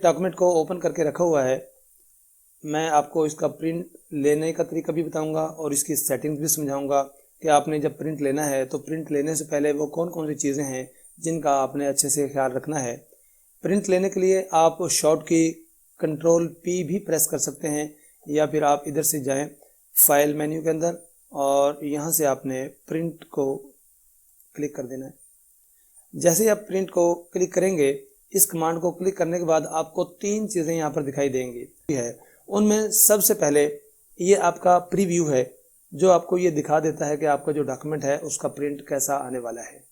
Document को open करके रखा हुआ है। मैं आपको इसका प्रिंट लेने का तरीका भी बताऊंगा और इसकी सेटिंग्स भी समझाऊंगा कि आपने जब प्रिंट लेना है तो प्रिंट लेने से पहले वो कौन कौन सी चीज़ें हैं जिनका आपने अच्छे से ख्याल रखना है। प्रिंट लेने के लिए आप शॉर्ट की Ctrl+P भी प्रेस कर सकते हैं या फिर आप इधर से जाएं फाइल मेन्यू के अंदर और यहाँ से आपने प्रिंट को क्लिक कर देना है। जैसे ही आप प्रिंट को क्लिक करेंगे, इस कमांड को क्लिक करने के बाद आपको तीन चीज़ें यहाँ पर दिखाई देंगी है। उनमें सबसे पहले ये आपका प्रीव्यू है जो आपको ये दिखा देता है कि आपका जो डॉक्यूमेंट है उसका प्रिंट कैसा आने वाला है।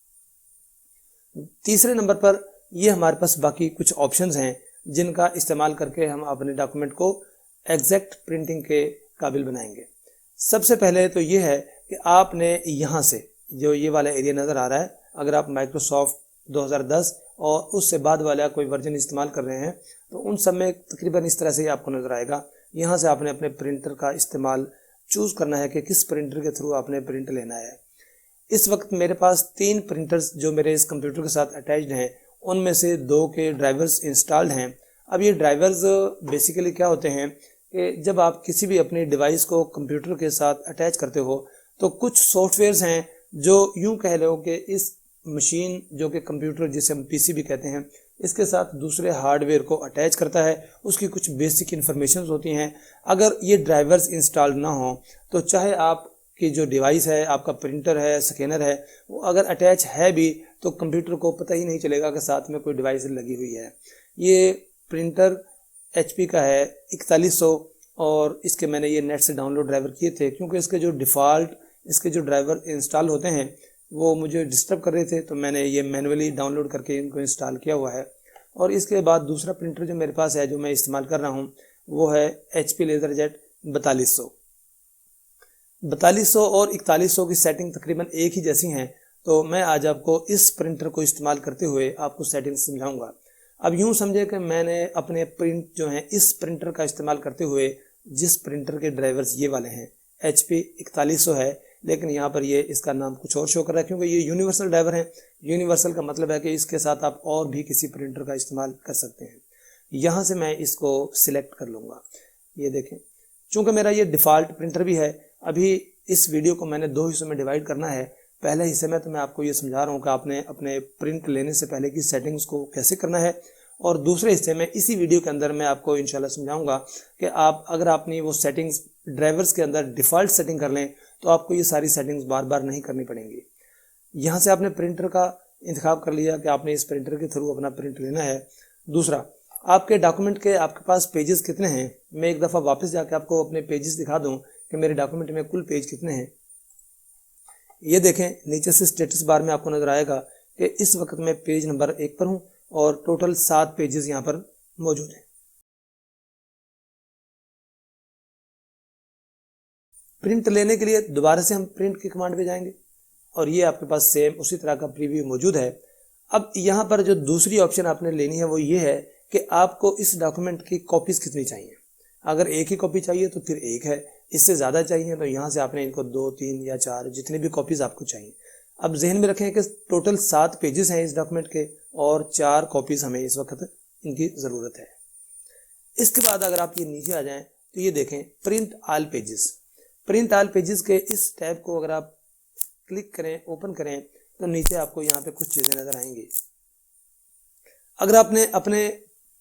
तीसरे नंबर पर ये हमारे पास बाकी कुछ ऑप्शंस हैं जिनका इस्तेमाल करके हम अपने डॉक्यूमेंट को एग्जैक्ट प्रिंटिंग के काबिल बनाएंगे। सबसे पहले तो ये है कि आपने यहाँ से जो ये वाला एरिया नज़र आ रहा है, अगर आप माइक्रोसॉफ्ट 2010 और उससे बाद वाला कोई वर्जन इस्तेमाल कर रहे हैं तो उन सब में तकरीबन इस तरह से ही आपको नज़र आएगा। यहाँ से आपने अपने प्रिंटर का इस्तेमाल चूज़ करना है कि किस प्रिंटर के थ्रू आपने प्रिंट लेना है। इस वक्त मेरे पास 3 प्रिंटर्स जो मेरे इस कंप्यूटर के साथ अटैच्ड हैं, उनमें से 2 के ड्राइवर्स इंस्टॉल्ड हैं। अब ये ड्राइवर्स बेसिकली क्या होते हैं कि जब आप किसी भी अपनी डिवाइस को कंप्यूटर के साथ अटैच करते हो तो कुछ सॉफ्टवेयर्स हैं जो यूं कह लो कि इस मशीन जो कि कंप्यूटर जिसे हम पीसी भी कहते हैं, इसके साथ दूसरे हार्डवेयर को अटैच करता है। उसकी कुछ बेसिक इन्फॉर्मेशंस होती हैं। अगर ये ड्राइवर्स इंस्टॉल ना हो तो चाहे आपकी जो डिवाइस है, आपका प्रिंटर है, स्कैनर है, वो अगर अटैच है भी तो कंप्यूटर को पता ही नहीं चलेगा कि साथ में कोई डिवाइस लगी हुई है। ये प्रिंटर HP का है 4100 और इसके मैंने ये नेट से डाउनलोड ड्राइवर किए थे क्योंकि इसके जो डिफ़ॉल्ट इसके जो ड्राइवर इंस्टॉल होते हैं वो मुझे डिस्टर्ब कर रहे थे, तो मैंने ये मैनुअली डाउनलोड करके इनको इंस्टॉल किया हुआ है। और इसके बाद दूसरा प्रिंटर जो मेरे पास है, जो मैं इस्तेमाल कर रहा हूँ, वो है HP LaserJet 4200। 4200 और 4100 की सेटिंग तकरीबन एक ही जैसी हैं, तो मैं आज आपको इस प्रिंटर को इस्तेमाल करते हुए आपको सेटिंग समझाऊंगा। अब यूँ समझे कि मैंने अपने प्रिंट जो हैं इस प्रिंटर का इस्तेमाल करते हुए, जिस प्रिंटर के ड्राइवर्स ये वाले हैं HP 4100 है, लेकिन यहाँ पर ये इसका नाम कुछ और शो कर रहा है क्योंकि ये यूनिवर्सल ड्राइवर है। यूनिवर्सल का मतलब है कि इसके साथ आप और भी किसी प्रिंटर का इस्तेमाल कर सकते हैं। यहाँ से मैं इसको सिलेक्ट कर लूँगा। ये देखें, चूँकि मेरा ये डिफ़ॉल्ट प्रिंटर भी है। अभी इस वीडियो को मैंने 2 हिस्सों में डिवाइड करना है। पहले हिस्से में तो मैं आपको ये समझा रहा हूँ कि आपने अपने प्रिंट लेने से पहले की सेटिंग्स को कैसे करना है, और दूसरे हिस्से में इसी वीडियो के अंदर मैं आपको इंशाल्लाह समझाऊंगा कि आप अगर आपने वो सेटिंग्स ड्राइवर्स के अंदर डिफ़ॉल्ट सेटिंग कर लें तो आपको ये सारी सेटिंग्स बार बार नहीं करनी पड़ेंगी। यहाँ से आपने प्रिंटर का इंतखाब कर लिया कि आपने इस प्रिंटर के थ्रू अपना प्रिंट लेना है। दूसरा, आपके डॉक्यूमेंट के आपके पास पेजेस कितने हैं। मैं एक दफ़ा वापस जाके आपको अपने पेजेस दिखा दूँ कि मेरे डॉक्यूमेंट में कुल पेज कितने हैं। ये देखें, नीचे से स्टेटस बार में आपको नज़र आएगा कि इस वक्त मैं पेज नंबर 1 पर हूँ और टोटल 7 पेजेस यहाँ पर मौजूद हैं। प्रिंट लेने के लिए दोबारा से हम प्रिंट की कमांड पे जाएंगे और ये आपके पास सेम उसी तरह का प्रीव्यू मौजूद है। अब यहाँ पर जो दूसरी ऑप्शन आपने लेनी है वो ये है कि आपको इस डॉक्यूमेंट की कॉपीज़ कितनी चाहिए। अगर एक ही कॉपी चाहिए तो फिर एक है, इससे ज़्यादा चाहिए तो यहाँ से आपने इनको 2, 3 या 4 जितनी भी कॉपीज़ आपको चाहिए। अब जहन में रखें कि टोटल 7 पेजेस हैं इस डॉक्यूमेंट के और 4 कॉपीज़ हमें इस वक्त इनकी ज़रूरत है। इसके बाद अगर आप ये नीचे आ जाएं तो ये देखें print all pages. Print all pages के इस टैब को अगर आप क्लिक करें, ओपन करें, तो नीचे आपको यहाँ पे कुछ चीज़ें नज़र आएंगी। अगर आपने अपने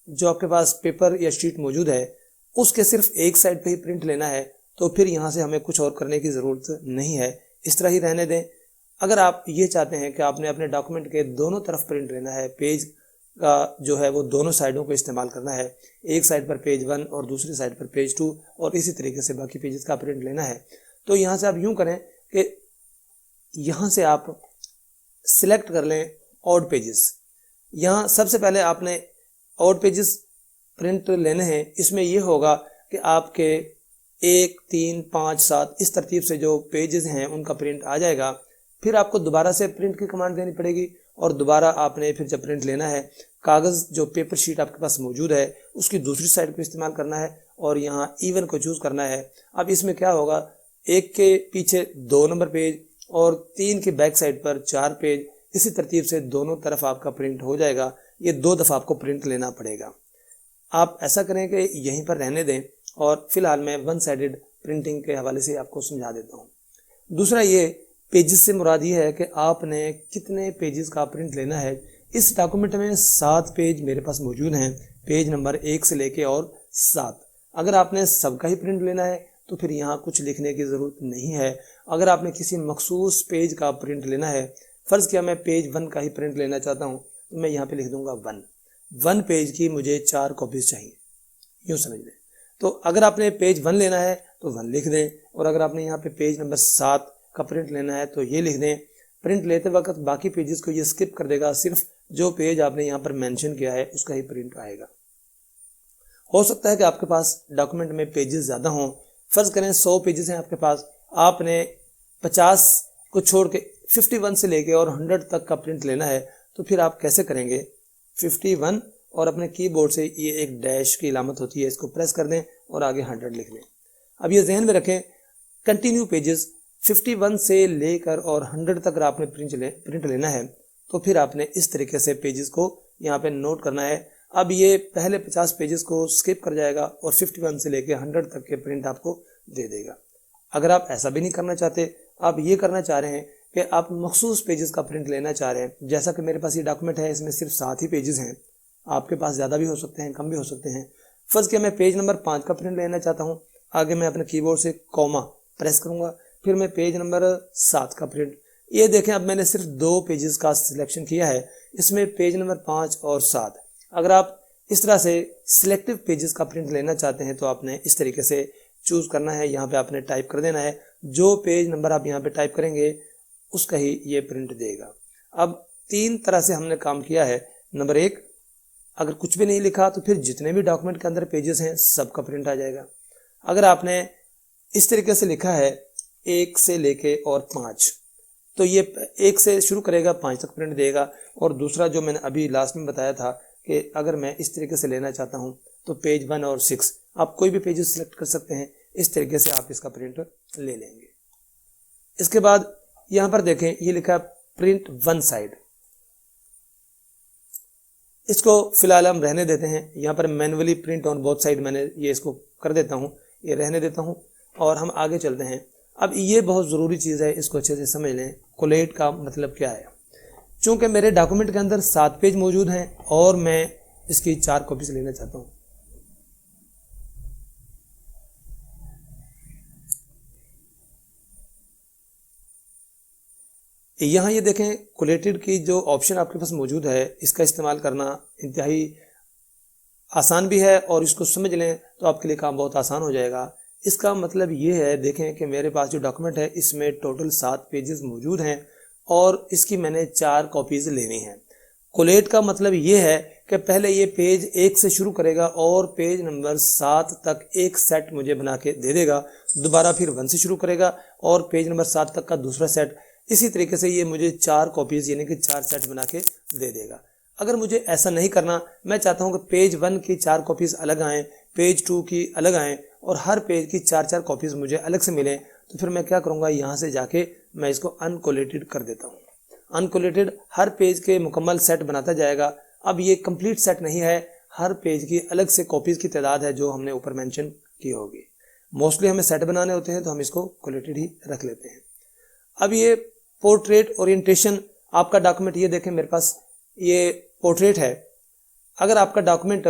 जो आपके पास पेपर या शीट मौजूद है उसके सिर्फ एक साइड पे ही प्रिंट लेना है तो फिर यहाँ से हमें कुछ और करने की ज़रूरत नहीं है, इस तरह ही रहने दें। अगर आप ये चाहते हैं कि आपने अपने डॉक्यूमेंट के दोनों तरफ प्रिंट लेना है, पेज का जो है वो दोनों साइडों को इस्तेमाल करना है, एक साइड पर पेज 1 और दूसरी साइड पर पेज 2 और इसी तरीके से बाकी पेजेस का प्रिंट लेना है, तो यहाँ से आप यूँ करें कि यहाँ से आप सिलेक्ट कर लें ऑड पेजेस। यहाँ सबसे पहले आपने ऑड पेजेस प्रिंट लेने हैं। इसमें ये होगा कि आपके 1, 3, 5, 7 इस तरतीब से जो पेजेस हैं उनका प्रिंट आ जाएगा। फिर आपको दोबारा से प्रिंट की कमांड देनी पड़ेगी और दोबारा आपने फिर जब प्रिंट लेना है, कागज़ जो पेपर शीट आपके पास मौजूद है उसकी दूसरी साइड को इस्तेमाल करना है और यहाँ इवन को चूज़ करना है। अब इसमें क्या होगा, 1 के पीछे 2 नंबर पेज और 3 के बैक साइड पर 4 पेज, इसी तरतीब से दोनों तरफ आपका प्रिंट हो जाएगा। ये 2 दफ़ा आपको प्रिंट लेना पड़ेगा। आप ऐसा करें कि यहीं पर रहने दें और फिलहाल मैं वन साइडेड प्रिंटिंग के हवाले से आपको समझा देता हूँ। दूसरा ये पेजेस से मुराद ये है कि आपने कितने पेजेस का प्रिंट लेना है। इस डॉक्यूमेंट में 7 पेज मेरे पास मौजूद हैं, पेज नंबर 1 से लेके और 7। अगर आपने सबका ही प्रिंट लेना है तो फिर यहाँ कुछ लिखने की ज़रूरत नहीं है। अगर आपने किसी मखसूस पेज का प्रिंट लेना है, फ़र्ज़ किया मैं पेज 1 का ही प्रिंट लेना चाहता हूँ, तो मैं यहाँ पे लिख दूंगा 1 पेज की मुझे 4 कॉपीज़ चाहिए, यूँ समझ लें। तो अगर आपने पेज 1 लेना है तो 1 लिख दें, और अगर आपने यहाँ पे पेज नंबर 7 का प्रिंट लेना है तो ये लिख दें। प्रिंट लेते वक्त बाकी पेजेस को ये स्किप कर देगा, सिर्फ जो पेज आपने यहाँ पर मेंशन किया है उसका ही प्रिंट आएगा। हो सकता है कि आपके पास डॉक्यूमेंट में पेजेस ज़्यादा हों, फ़र्ज़ करें 100 पेजेस हैं आपके पास, आपने 50 को छोड़ के 51 से लेके और 100 तक का प्रिंट लेना है, तो फिर आप कैसे करेंगे? 51 और अपने कीबोर्ड से ये एक डैश की इलामत होती है, इसको प्रेस कर दें और आगे 100 लिख दें। अब ये जहन में रखें, कंटिन्यू पेजेस 51 से लेकर और 100 तक अगर आपने प्रिंट लेना है तो फिर आपने इस तरीके से पेजेस को यहाँ पे नोट करना है। अब ये पहले 50 पेजेस को स्किप कर जाएगा और 51 से लेकर 100 तक के प्रिंट आपको दे देगा। अगर आप ऐसा भी नहीं करना चाहते, आप ये करना चाह रहे हैं कि आप मखसूस पेजेस का प्रिंट लेना चाह रहे हैं, जैसा कि मेरे पास ये डॉक्यूमेंट है, इसमें सिर्फ 7 ही पेजेस हैं, आपके पास ज़्यादा भी हो सकते हैं, कम भी हो सकते हैं। फर्स्ट किया मैं पेज नंबर 5 का प्रिंट लेना चाहता हूँ, आगे मैं अपने कीबोर्ड से कॉमा प्रेस करूँगा, फिर मैं पेज नंबर 7 का प्रिंट, ये देखें अब मैंने सिर्फ 2 पेजेस का सिलेक्शन किया है, इसमें पेज नंबर 5 और 7। अगर आप इस तरह से सिलेक्टिव पेजेस का प्रिंट लेना चाहते हैं तो आपने इस तरीके से चूज़ करना है, यहाँ पे आपने टाइप कर देना है, जो पेज नंबर आप यहाँ पे टाइप करेंगे उसका ही ये प्रिंट देगा। अब 3 तरह से हमने काम किया है। नंबर 1, अगर कुछ भी नहीं लिखा तो फिर जितने भी डॉक्यूमेंट के अंदर पेजेस हैं सबका प्रिंट आ जाएगा। अगर आपने इस तरीके से लिखा है 1 से लेके और 5, तो ये 1 से शुरू करेगा 5 तक प्रिंट देगा। और दूसरा जो मैंने अभी लास्ट में बताया था कि अगर मैं इस तरीके से लेना चाहता हूँ तो पेज 1 और 6, आप कोई भी पेजेस सिलेक्ट कर सकते हैं, इस तरीके से आप इसका प्रिंट ले लेंगे। इसके बाद यहाँ पर देखें ये लिखा है प्रिंट 1 साइड, इसको फिलहाल हम रहने देते हैं। यहाँ पर manually print on both side मैंने ये इसको कर देता हूँ, ये रहने देता हूँ और हम आगे चलते हैं। अब ये बहुत ज़रूरी चीज़ है, इसको अच्छे से समझ लें। कोलेट का मतलब क्या है? चूँकि मेरे डॉक्यूमेंट के अंदर 7 पेज मौजूद हैं और मैं इसकी 4 कॉपीज लेना चाहता हूँ, यहाँ ये देखें कोलेटेड की जो ऑप्शन आपके पास मौजूद है, इसका इस्तेमाल करना इंतहाई आसान भी है और इसको समझ लें तो आपके लिए काम बहुत आसान हो जाएगा। इसका मतलब ये है, देखें कि मेरे पास जो डॉक्यूमेंट है इसमें टोटल 7 पेजेस मौजूद हैं और इसकी मैंने 4 कॉपीज़ लेनी है। कोलेट का मतलब ये है कि पहले ये पेज 1 से शुरू करेगा और पेज नंबर 7 तक एक सेट मुझे बना के दे देगा, दोबारा फिर 1 से शुरू करेगा और पेज नंबर 7 तक का दूसरा सेट, इसी तरीके से ये मुझे 4 कॉपीज़ यानी कि 4 सेट बना के दे देगा। अगर मुझे ऐसा नहीं करना, मैं चाहता हूँ कि पेज 1 की 4 कॉपीज़ अलग आएँ, पेज 2 की अलग आएँ और हर पेज की 4-4 कॉपीज़ मुझे अलग से मिलें, तो फिर मैं क्या करूँगा, यहाँ से जाके मैं इसको अनकोलेटेड कर देता हूँ। अनकोलेटेड हर पेज के मुकम्मल सेट बनाता जाएगा। अब ये कंप्लीट सेट नहीं है, हर पेज की अलग से कॉपीज़ की तादाद है जो हमने ऊपर मेंशन की होगी। मोस्टली हमें सेट बनाने होते हैं तो हम इसको कोलेटेड ही रख लेते हैं। अब ये पोर्ट्रेट ओरिएंटेशन, आपका डॉक्यूमेंट ये देखें मेरे पास ये पोर्ट्रेट है। अगर आपका डॉक्यूमेंट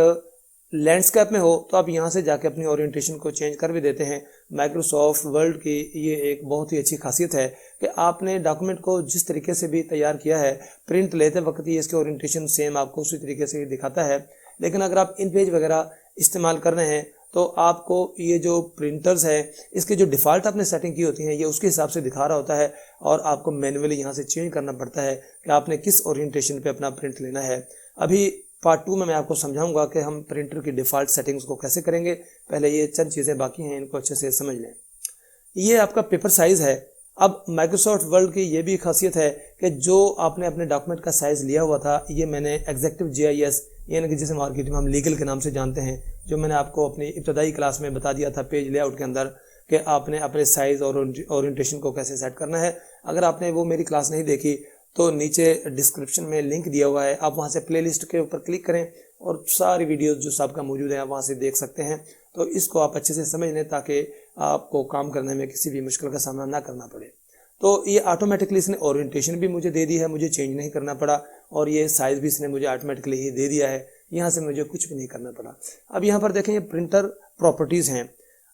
लैंडस्केप में हो तो आप यहाँ से जाके अपनी ओरिएंटेशन को चेंज कर भी देते हैं। माइक्रोसॉफ्ट वर्ड की ये एक बहुत ही अच्छी खासियत है कि आपने डॉक्यूमेंट को जिस तरीके से भी तैयार किया है, प्रिंट लेते वक्त ये इसके ओरिएंटेशन सेम आपको उसी तरीके से दिखाता है। लेकिन अगर आप इन पेज वगैरह इस्तेमाल कर रहे हैं तो आपको ये जो प्रिंटर्स है इसके जो डिफ़ॉल्ट आपने सेटिंग की होती हैं ये उसके हिसाब से दिखा रहा होता है और आपको मैन्युअली यहाँ से चेंज करना पड़ता है कि आपने किस ओरिएंटेशन पे अपना प्रिंट लेना है। अभी पार्ट 2 में मैं आपको समझाऊंगा कि हम प्रिंटर की डिफ़ॉल्ट सेटिंग्स को कैसे करेंगे। पहले ये चंद चीज़ें बाकी हैं, इनको अच्छे से समझ लें। ये आपका पेपर साइज़ है। अब माइक्रोसॉफ्ट वर्ड की ये भी खासियत है कि जो आपने अपने डॉक्यूमेंट का साइज़ लिया हुआ था, ये मैंने एग्जेक्टिव GIS यानी कि जिसे मार्केट में हम लीगल के नाम से जानते हैं, जो मैंने आपको अपनी इब्तदाई क्लास में बता दिया था पेज लेआउट के अंदर कि आपने अपने साइज़ और ओरिएंटेशन को कैसे सेट करना है। अगर आपने वो मेरी क्लास नहीं देखी तो नीचे डिस्क्रिप्शन में लिंक दिया हुआ है, आप वहाँ से प्लेलिस्ट के ऊपर क्लिक करें और सारी वीडियोस जो सबका मौजूद है वहाँ से देख सकते हैं। तो इसको आप अच्छे से समझ लें ताकि आपको काम करने में किसी भी मुश्किल का सामना ना करना पड़े। तो ये ऑटोमेटिकली इसने ओरिएंटेशन भी मुझे दे दी है, मुझे चेंज नहीं करना पड़ा, और ये साइज़ भी इसने मुझे ऑटोमेटिकली ही दे दिया है, यहाँ से मुझे कुछ भी नहीं करना पड़ा। अब यहाँ पर देखें ये प्रिंटर प्रॉपर्टीज़ हैं।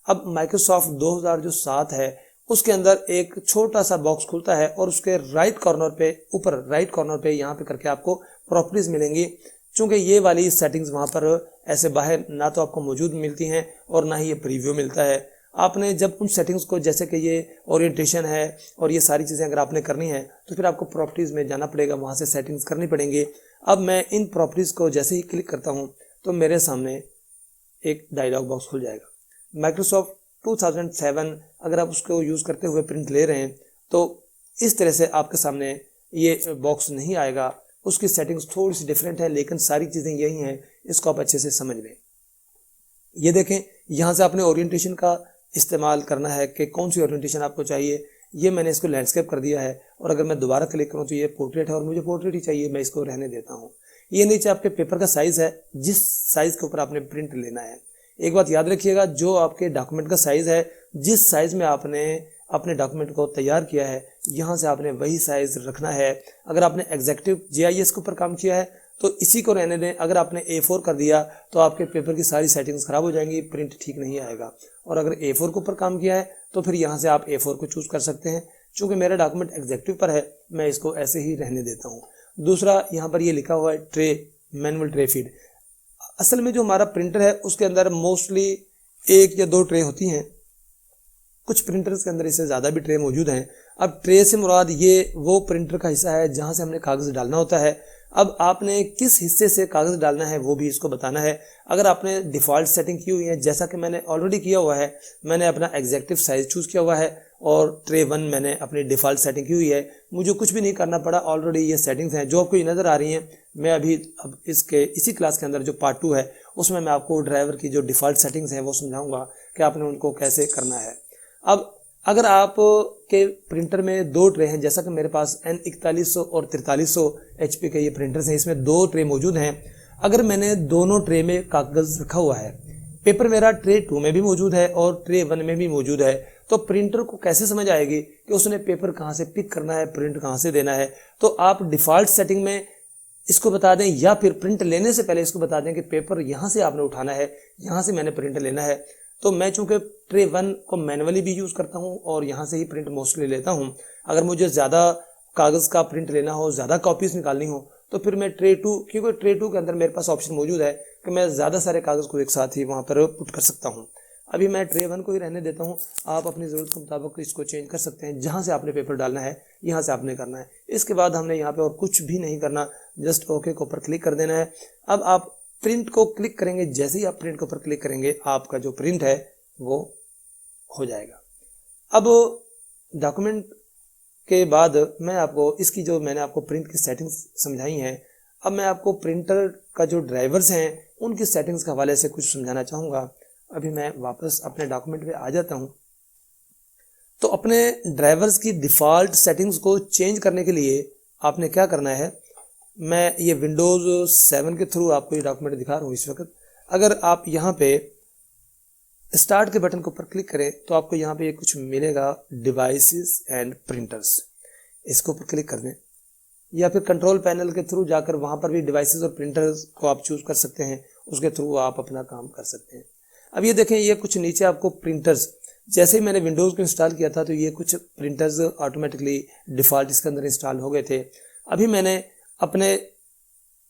अब माइक्रोसॉफ्ट 2007 है उसके अंदर एक छोटा सा बॉक्स खुलता है और उसके राइट कॉर्नर पे ऊपर राइट कॉर्नर पे यहाँ पे करके आपको प्रॉपर्टीज़ मिलेंगी। चूँकि ये वाली सेटिंग्स वहाँ पर ऐसे बाहर ना तो आपको मौजूद मिलती हैं और ना ही ये प्रीव्यू मिलता है। आपने जब उन सेटिंग्स को, जैसे कि ये ओरिएंटेशन है और ये सारी चीज़ें अगर आपने करनी है तो फिर आपको प्रॉपर्टीज़ में जाना पड़ेगा, वहाँ से सेटिंग्स करनी पड़ेंगी। अब मैं इन प्रॉपर्टीज़ को जैसे ही क्लिक करता हूँ तो मेरे सामने एक डायलॉग बॉक्स खुल जाएगा। माइक्रोसॉफ्ट 2007 अगर आप उसको यूज़ करते हुए प्रिंट ले रहे हैं तो इस तरह से आपके सामने ये बॉक्स नहीं आएगा। उसकी सेटिंग्स थोड़ी सी डिफरेंट है लेकिन सारी चीज़ें यही हैं, इसको आप अच्छे से समझ लें। ये देखें यहाँ से आपने ओरिएंटेशन का इस्तेमाल करना है कि कौन सी ओरिएंटेशन आपको चाहिए। ये मैंने इसको लैंडस्केप कर दिया है और अगर मैं दोबारा क्लिक करूँ तो ये पोर्ट्रेट है और मुझे पोर्ट्रेट ही चाहिए, मैं इसको रहने देता हूँ। ये नीचे आपके पेपर का साइज़ है, जिस साइज़ के ऊपर आपने प्रिंट लेना है। एक बात याद रखिएगा, जो आपके डॉक्यूमेंट का साइज़ है, जिस साइज़ में आपने अपने डॉक्यूमेंट को तैयार किया है, यहाँ से आपने वही साइज़ रखना है। अगर आपने एग्जेक्टिव GIS के ऊपर काम किया है तो इसी को रहने दें। अगर आपने A4 कर दिया तो आपके पेपर की सारी सेटिंग्स ख़राब हो जाएंगी, प्रिंट ठीक नहीं आएगा। और अगर A4 के ऊपर काम किया है तो फिर यहाँ से आप A4 को चूज़ कर सकते हैं। चूँकि मेरा डॉक्यूमेंट एग्जेक्टिव पर है, मैं इसको ऐसे ही रहने देता हूँ। दूसरा, यहाँ पर ये लिखा हुआ है ट्रे, मैनुअल ट्रे फीड। असल में जो हमारा प्रिंटर है उसके अंदर मोस्टली 1 या 2 ट्रे होती हैं, कुछ प्रिंटर्स के अंदर इससे ज़्यादा भी ट्रे मौजूद हैं। अब ट्रे से मुराद ये वो प्रिंटर का हिस्सा है जहाँ से हमने कागज़ डालना होता है। अब आपने किस हिस्से से कागज़ डालना है वो भी इसको बताना है। अगर आपने डिफ़ॉल्ट सेटिंग की हुई है, जैसा कि मैंने ऑलरेडी किया हुआ है, मैंने अपना एग्जेक्टिव साइज़ चूज़ किया हुआ है और ट्रे 1 मैंने अपनी डिफ़ॉल्ट सेटिंग की हुई है, मुझे कुछ भी नहीं करना पड़ा। ऑलरेडी ये सेटिंग्स हैं जो आपको ये नज़र आ रही हैं। मैं अब इसी क्लास के अंदर जो पार्ट 2 है उसमें मैं आपको ड्राइवर की जो डिफ़ॉल्ट सेटिंग्स हैं वो समझाऊँगा कि आपने उनको कैसे करना है। अब अगर आप के प्रिंटर में 2 ट्रे हैं, जैसा कि मेरे पास N4100 और 4300 HP के ये प्रिंटर्स हैं, इसमें 2 ट्रे मौजूद हैं। अगर मैंने दोनों ट्रे में कागज़ रखा हुआ है, पेपर मेरा ट्रे 2 में भी मौजूद है और ट्रे 1 में भी मौजूद है, तो प्रिंटर को कैसे समझ आएगी कि उसने पेपर कहाँ से पिक करना है, प्रिंट कहाँ से देना है। तो आप डिफ़ॉल्ट सेटिंग में इसको बता दें या फिर प्रिंट लेने से पहले इसको बता दें कि पेपर यहाँ से आपने उठाना है, यहाँ से मैंने प्रिंट लेना है। तो मैं चूँकि ट्रे 1 को मैनुअली भी यूज़ करता हूँ और यहाँ से ही प्रिंट मोस्टली लेता हूँ। अगर मुझे ज़्यादा कागज़ का प्रिंट लेना हो, ज़्यादा कॉपीज़ निकालनी हो, तो फिर मैं ट्रे 2, क्योंकि ट्रे 2 के अंदर मेरे पास ऑप्शन मौजूद है कि मैं ज़्यादा सारे कागज़ को एक साथ ही वहाँ पर पुट कर सकता हूँ। अभी मैं ट्रे 1 को ही रहने देता हूँ। आप अपनी ज़रूरत के मुताबिक इसको चेंज कर सकते हैं। जहाँ से आपने पेपर डालना है यहाँ से आपने करना है। इसके बाद हमने यहाँ पे और कुछ भी नहीं करना, जस्ट ओके के ऊपर क्लिक कर देना है। अब आप प्रिंट को क्लिक करेंगे, जैसे ही आप प्रिंट के ऊपर क्लिक करेंगे आपका जो प्रिंट है वो हो जाएगा। अब डॉक्यूमेंट के बाद मैं आपको इसकी जो मैंने आपको प्रिंट की सेटिंग्स समझाई हैं, अब मैं आपको प्रिंटर का जो ड्राइवर्स हैं उनकी सेटिंग्स के हवाले से कुछ समझाना चाहूँगा। अभी मैं वापस अपने डॉक्यूमेंट पे आ जाता हूँ। तो अपने ड्राइवर्स की डिफ़ॉल्ट सेटिंग्स को चेंज करने के लिए आपने क्या करना है, मैं ये विंडोज़ 7 के थ्रू आपको ये डॉक्यूमेंट दिखा रहा हूँ इस वक्त। अगर आप यहाँ पे स्टार्ट के बटन के ऊपर क्लिक करें तो आपको यहाँ पे कुछ मिलेगा, डिवाइसेस एंड प्रिंटर्स। इसके ऊपर क्लिक कर दें या फिर कंट्रोल पैनल के थ्रू जाकर वहाँ पर भी डिवाइसेस और प्रिंटर्स को आप चूज़ कर सकते हैं, उसके थ्रू आप अपना काम कर सकते हैं। अब ये देखें, ये कुछ नीचे आपको प्रिंटर्स, जैसे ही मैंने विंडोज़ को इंस्टॉल किया था तो ये कुछ प्रिंटर्स ऑटोमेटिकली डिफ़ॉल्ट इसके अंदर इंस्टॉल हो गए थे। अभी मैंने अपने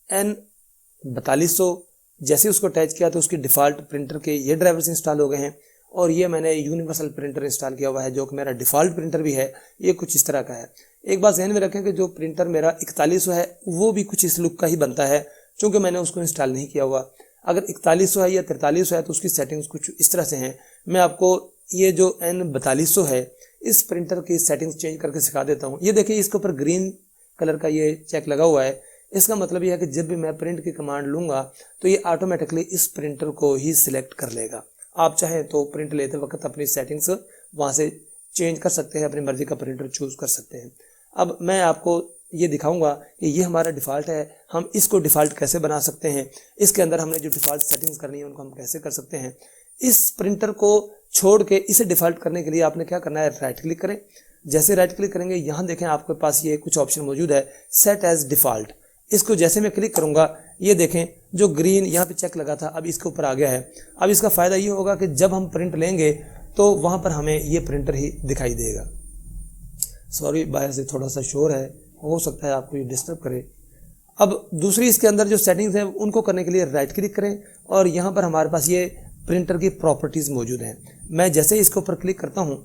N4200 जैसे उसको अटैच किया तो उसकी डिफ़ॉल्ट प्रिंटर के ये ड्राइवर्स इंस्टॉल हो गए हैं और ये मैंने यूनिवर्सल प्रिंटर इंस्टॉल किया हुआ है जो कि मेरा डिफ़ॉल्ट प्रिंटर भी है। ये कुछ इस तरह का है। एक बात ध्यान में रखें कि जो प्रिंटर मेरा 4100 है वो भी कुछ इस लुक का ही बनता है, चूँकि मैंने उसको इंस्टॉल नहीं किया हुआ। अगर 4100 है या 4300 है तो उसकी सेटिंग्स कुछ इस तरह से हैं। मैं आपको ये जो N4200 है इस प्रिंटर की सेटिंग्स चेंज करके सिखा देता हूँ। ये देखिए, इसके ऊपर ग्रीन कलर का ये चेक लगा हुआ है। इसका मतलब यह है कि जब भी मैं प्रिंट की कमांड लूँगा तो ये ऑटोमेटिकली इस प्रिंटर को ही सिलेक्ट कर लेगा। आप चाहें तो प्रिंट लेते वक्त अपनी सेटिंग्स वहाँ से चेंज कर सकते हैं, अपनी मर्ज़ी का प्रिंटर चूज़ कर सकते हैं। अब मैं आपको ये दिखाऊंगा कि ये हमारा डिफ़ॉल्ट है, हम इसको डिफ़ॉल्ट कैसे बना सकते हैं, इसके अंदर हमने जो डिफ़ॉल्ट सेटिंग्स करनी है उनको हम कैसे कर सकते हैं। इस प्रिंटर को छोड़ के इसे डिफ़ॉल्ट करने के लिए आपने क्या करना है, राइट क्लिक करें। जैसे राइट क्लिक करेंगे यहाँ देखें आपके पास ये कुछ ऑप्शन मौजूद है, सेट एज डिफ़ॉल्ट। इसको जैसे मैं क्लिक करूँगा ये देखें जो ग्रीन यहाँ पे चेक लगा था अब इसके ऊपर आ गया है। अब इसका फ़ायदा ये होगा कि जब हम प्रिंट लेंगे तो वहाँ पर हमें ये प्रिंटर ही दिखाई देगा। सॉरी बाहर से थोड़ा सा शोर है, हो सकता है आपको ये डिस्टर्ब करे। अब दूसरी इसके अंदर जो सेटिंग्स हैं उनको करने के लिए राइट क्लिक करें और यहाँ पर हमारे पास ये प्रिंटर की प्रॉपर्टीज़ मौजूद हैं। मैं जैसे इसके ऊपर क्लिक करता हूँ,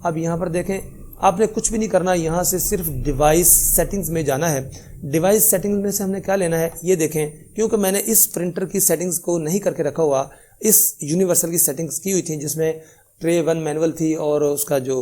अब यहाँ पर देखें आपने कुछ भी नहीं करना, यहाँ से सिर्फ डिवाइस सेटिंग्स में जाना है। डिवाइस सेटिंग्स में से हमने क्या लेना है ये देखें, क्योंकि मैंने इस प्रिंटर की सेटिंग्स को नहीं करके रखा हुआ, इस यूनिवर्सल की सेटिंग्स की हुई थी जिसमें ट्रे 1 मैनुअल थी और उसका जो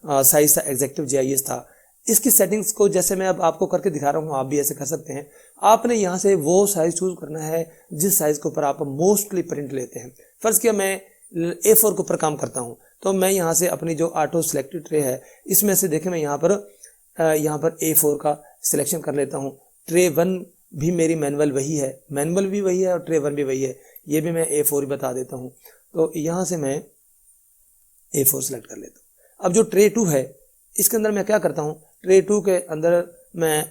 साइज था एग्जेक्टिव GIS था। इसकी सेटिंग्स को जैसे मैं अब आपको करके दिखा रहा हूँ आप भी ऐसे कर सकते हैं। आपने यहाँ से वो साइज़ चूज़ करना है जिस साइज़ के ऊपर आप मोस्टली प्रिंट लेते हैं। फ़र्ज़ किया मैं A4 के ऊपर काम करता हूँ तो मैं यहाँ से अपनी जो ऑटो सेलेक्टेड ट्रे है इसमें से देखें मैं यहाँ पर A4 का सिलेक्शन कर लेता हूँ। ट्रे 1 भी मेरी मैनुअल वही है, मैनुअल भी वही है और ट्रे 1 भी वही है, ये भी मैं A4 ही बता देता हूँ। तो यहाँ से मैं A4 सेलेक्ट कर लेता हूँ। अब जो ट्रे 2 है इसके अंदर मैं क्या करता हूँ, ट्रे 2 के अंदर मैं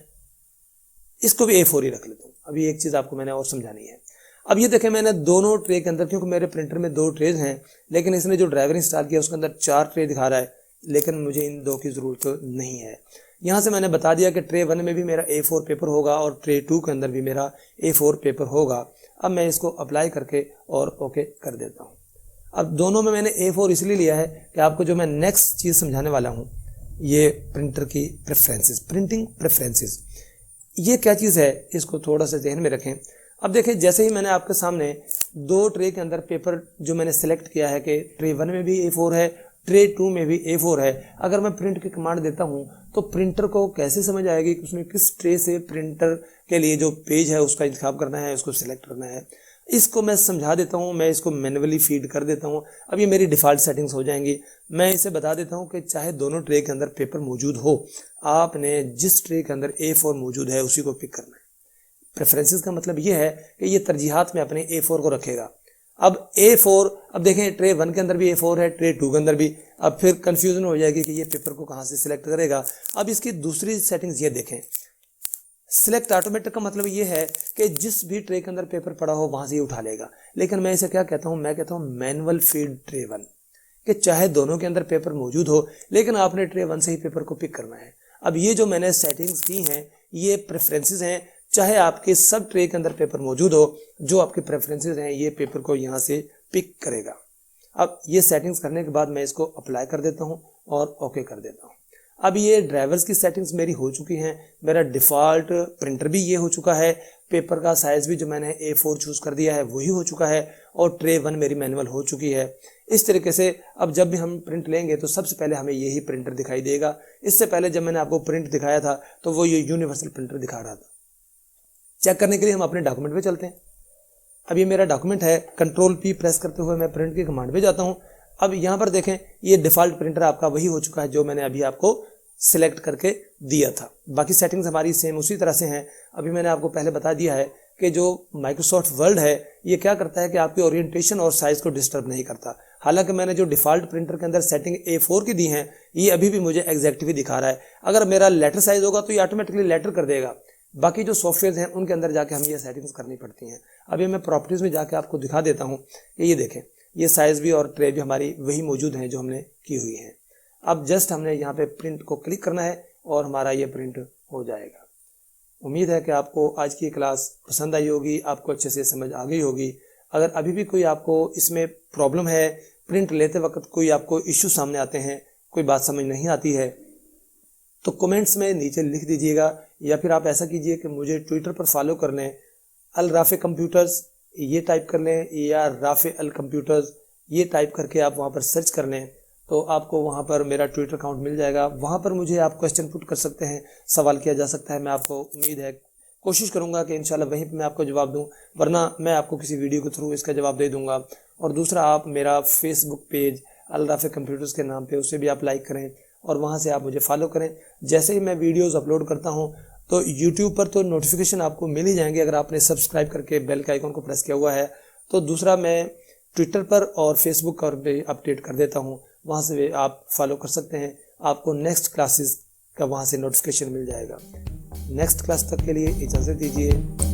इसको भी A4 ही रख लेता हूँ। अभी एक चीज़ आपको मैंने और समझानी है। अब ये देखें मैंने दोनों ट्रे के अंदर, क्योंकि मेरे प्रिंटर में 2 ट्रेज हैं लेकिन इसने जो ड्राइवर इंस्टॉल किया उसके अंदर 4 ट्रे दिखा रहा है, लेकिन मुझे इन 2 की ज़रूरत नहीं है। यहाँ से मैंने बता दिया कि ट्रे 1 में भी मेरा A4 पेपर होगा और ट्रे 2 के अंदर भी मेरा A4 पेपर होगा। अब मैं इसको अप्लाई करके और ओके कर देता हूँ। अब दोनों में मैंने A4 इसलिए लिया है कि आपको जो मैं नेक्स्ट चीज़ समझाने वाला हूँ ये प्रिंटर की प्रेफरेंसेस, प्रिंटिंग प्रेफरेंसेस, ये क्या चीज़ है इसको थोड़ा सा ध्यान में रखें। अब देखिए जैसे ही मैंने आपके सामने 2 ट्रे के अंदर पेपर जो मैंने सेलेक्ट किया है कि ट्रे 1 में भी A4 है, ट्रे 2 में भी A4 है, अगर मैं प्रिंट की कमांड देता हूँ तो प्रिंटर को कैसे समझ आएगी कि उसने किस ट्रे से प्रिंटर के लिए जो पेज है उसका इंतखाब करना है, उसको सिलेक्ट करना है। इसको मैं समझा देता हूँ, मैं इसको मैन्युअली फीड कर देता हूँ। अब ये मेरी डिफ़ॉल्ट सेटिंग्स हो जाएंगी। मैं इसे बता देता हूँ कि चाहे दोनों ट्रे के अंदर पेपर मौजूद हो, आपने जिस ट्रे के अंदर A4 मौजूद है उसी को पिक करना है। प्रेफरेंसेस का मतलब ये है कि ये तरजीहात में अपने A4 को रखेगा। अब A4, अब देखें ट्रे 1 के अंदर भी A4 है, ट्रे 2 के अंदर भी। अब फिर कंफ्यूजन हो जाएगी कि ये पेपर को कहाँ से सिलेक्ट करेगा। अब इसकी दूसरी सेटिंग्स ये देखें, सिलेक्ट ऑटोमेटिक का मतलब ये है कि जिस भी ट्रे के अंदर पेपर पड़ा हो वहाँ से ही उठा लेगा। लेकिन मैं इसे क्या कहता हूँ, मैं कहता हूँ मैनुअल फीड ट्रे 1, कि चाहे दोनों के अंदर पेपर मौजूद हो लेकिन आपने ट्रे 1 से ही पेपर को पिक करना है। अब ये जो मैंने सेटिंग्स की हैं ये प्रेफरेंसेस हैं, चाहे आपके सब ट्रे के अंदर पेपर मौजूद हो, जो आपके प्रेफरेंसेस हैं ये पेपर को यहाँ से पिक करेगा। अब ये सेटिंग्स करने के बाद मैं इसको अप्लाई कर देता हूँ और ओके कर देता हूँ। अब ये ड्राइवर्स की सेटिंग्स मेरी हो चुकी हैं, मेरा डिफ़ॉल्ट प्रिंटर भी ये हो चुका है, पेपर का साइज़ भी जो मैंने A4 चूज़ कर दिया है वही हो चुका है और ट्रे 1 मेरी मैनुअल हो चुकी है। इस तरीके से अब जब भी हम प्रिंट लेंगे तो सबसे पहले हमें यही प्रिंटर दिखाई देगा। इससे पहले जब मैंने आपको प्रिंट दिखाया था तो वो ये यूनिवर्सल प्रिंटर दिखा रहा था। चेक करने के लिए हम अपने डॉक्यूमेंट पे चलते हैं। अब ये मेरा डॉक्यूमेंट है, कंट्रोल P प्रेस करते हुए मैं प्रिंट की कमांड पे जाता हूँ। अब यहाँ पर देखें ये डिफ़ॉल्ट प्रिंटर आपका वही हो चुका है जो मैंने अभी आपको सिलेक्ट करके दिया था। बाकी सेटिंग्स हमारी सेम उसी तरह से हैं। अभी मैंने आपको पहले बता दिया है कि जो माइक्रोसॉफ्ट वर्ड है ये क्या करता है कि आपकी ओरिएंटेशन और साइज़ को डिस्टर्ब नहीं करता। हालांकि मैंने जो डिफ़ॉल्ट प्रिंटर के अंदर सेटिंग A4 की दी हैं ये अभी भी मुझे एग्जैक्ट ही दिखा रहा है। अगर मेरा लेटर साइज़ होगा तो ये ऑटोमेटिकली लेटर कर देगा। बाकी जो सॉफ्टवेयर हैं उनके अंदर जाके हम ये सेटिंग्स करनी पड़ती हैं। अभी मैं प्रॉपर्टीज़ में जाके आपको दिखा देता हूँ कि ये देखें ये साइज़ भी और ट्रे भी हमारी वही मौजूद हैं जो हमने की हुई हैं। अब जस्ट हमने यहाँ पे प्रिंट को क्लिक करना है और हमारा ये प्रिंट हो जाएगा। उम्मीद है कि आपको आज की क्लास पसंद आई होगी, आपको अच्छे से समझ आ गई होगी। अगर अभी भी कोई आपको इसमें प्रॉब्लम है, प्रिंट लेते वक्त कोई आपको इश्यू सामने आते हैं, कोई बात समझ नहीं आती है तो कमेंट्स में नीचे लिख दीजिएगा, या फिर आप ऐसा कीजिए कि मुझे ट्विटर पर फॉलो कर लें, अल राफ़े कंप्यूटर्स ये टाइप कर लें या राफ़े अल कंप्यूटर्स ये टाइप करके आप वहाँ पर सर्च कर लें तो आपको वहाँ पर मेरा ट्विटर अकाउंट मिल जाएगा। वहाँ पर मुझे आप क्वेश्चन पुट कर सकते हैं, सवाल किया जा सकता है। मैं आपको उम्मीद है कोशिश करूँगा कि इंशाल्लाह वहीं पर मैं आपको जवाब दूँ, वरना मैं आपको किसी वीडियो के थ्रू इसका जवाब दे दूँगा। और दूसरा, आप मेरा फेसबुक पेज अल राफ़े कंप्यूटर्स के नाम पे उसे भी आप लाइक करें और वहाँ से आप मुझे फॉलो करें। जैसे ही मैं वीडियोज़ अपलोड करता हूँ तो यूट्यूब पर तो नोटिफिकेशन आपको मिल ही जाएंगे अगर आपने सब्सक्राइब करके बेल के आइकन को प्रेस किया हुआ है। तो दूसरा, मैं ट्विटर पर और फेसबुक पर भी अपडेट कर देता हूँ, वहाँ से भी आप फॉलो कर सकते हैं, आपको नेक्स्ट क्लासेस का वहाँ से नोटिफिकेशन मिल जाएगा। नेक्स्ट क्लास तक के लिए इजाज़त दीजिए।